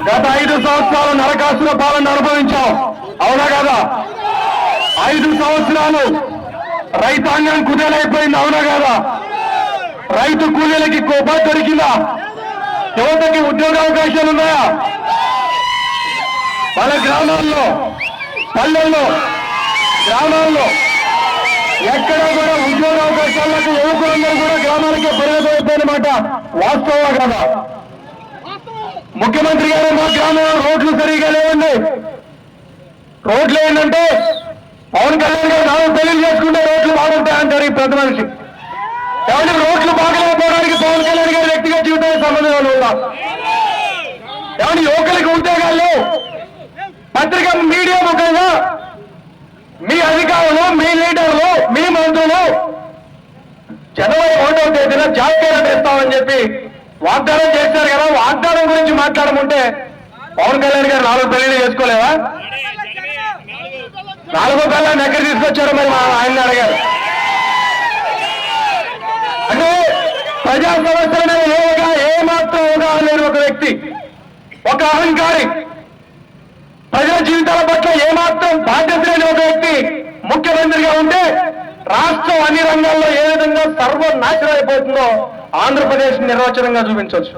గత 5 సంవత్సరాలు నరకాసుర పాలన అనుభవించాం, అవునా కదా? 5 సంవత్సరాలు రైతాంగం కుదేలైపోయింది, అవునా కదా? రైతు కూలీలకి కోపం దొరికిందా? యువతకి ఉద్యోగ అవకాశాలు ఉన్నాయా? మన గ్రామాల్లో, పల్లెల్లో, గ్రామాల్లో ఎక్కడ కూడా ఉద్యోగ అవకాశాలకు యువకులందరూ కూడా గ్రామాలకే పరిమితమైపోయిన మాట వాస్తవా కదా? ముఖ్యమంత్రి గారు మా గ్రామంలో రోడ్లు సరిగా లేవండి. రోడ్లు ఏంటంటే పవన్ కళ్యాణ్ గారు 4 పెళ్లి చేసుకుంటే రోడ్లు బాగుంటాయంటారు ఈ పెద్ద మనిషి. కాబట్టి రోడ్లు బాగలేకపోవడానికి పవన్ కళ్యాణ్ గారి వ్యక్తిగత జీవితానికి సంబంధం ఉందా? ఏమంటే యువకులకి ఉద్యోగాలు లేవు. పత్రిక మీడియా ముఖంగా మీ అధికారులు, మీ లీడర్లు, మీ మంత్రులు జనవరి 1వ తేదీన జాబ్ క్యాలెండర్ ఇస్తామని చెప్పి వాగ్దానం చేశారు కదా. వాగ్దానం గురించి మాట్లాడమంటే పవన్ కళ్యాణ్ గారు 4 పెళ్లిళ్ళు చేసుకోలేదా? 4వ పెళ్ళాన్ని ఎక్కడ తీసుకొచ్చారో మరి ఆయన అడిగారు. అంటే ప్రజా సమస్యల మీద ఏమాత్రం అవగాహన లేని ఒక వ్యక్తి, ఒక అహంకారి, ప్రజల జీవితాల పట్ల ఏమాత్రం బాధ్యత లేని ఒక వ్యక్తి ముఖ్యమంత్రిగా ఉంటే రాష్ట్రం అన్ని రంగాల్లో ఏ విధంగా సర్వనాశనం అయిపోతుందో ఆంధ్రప్రదేశ్ నిర్వచనంగా చూపించవచ్చు.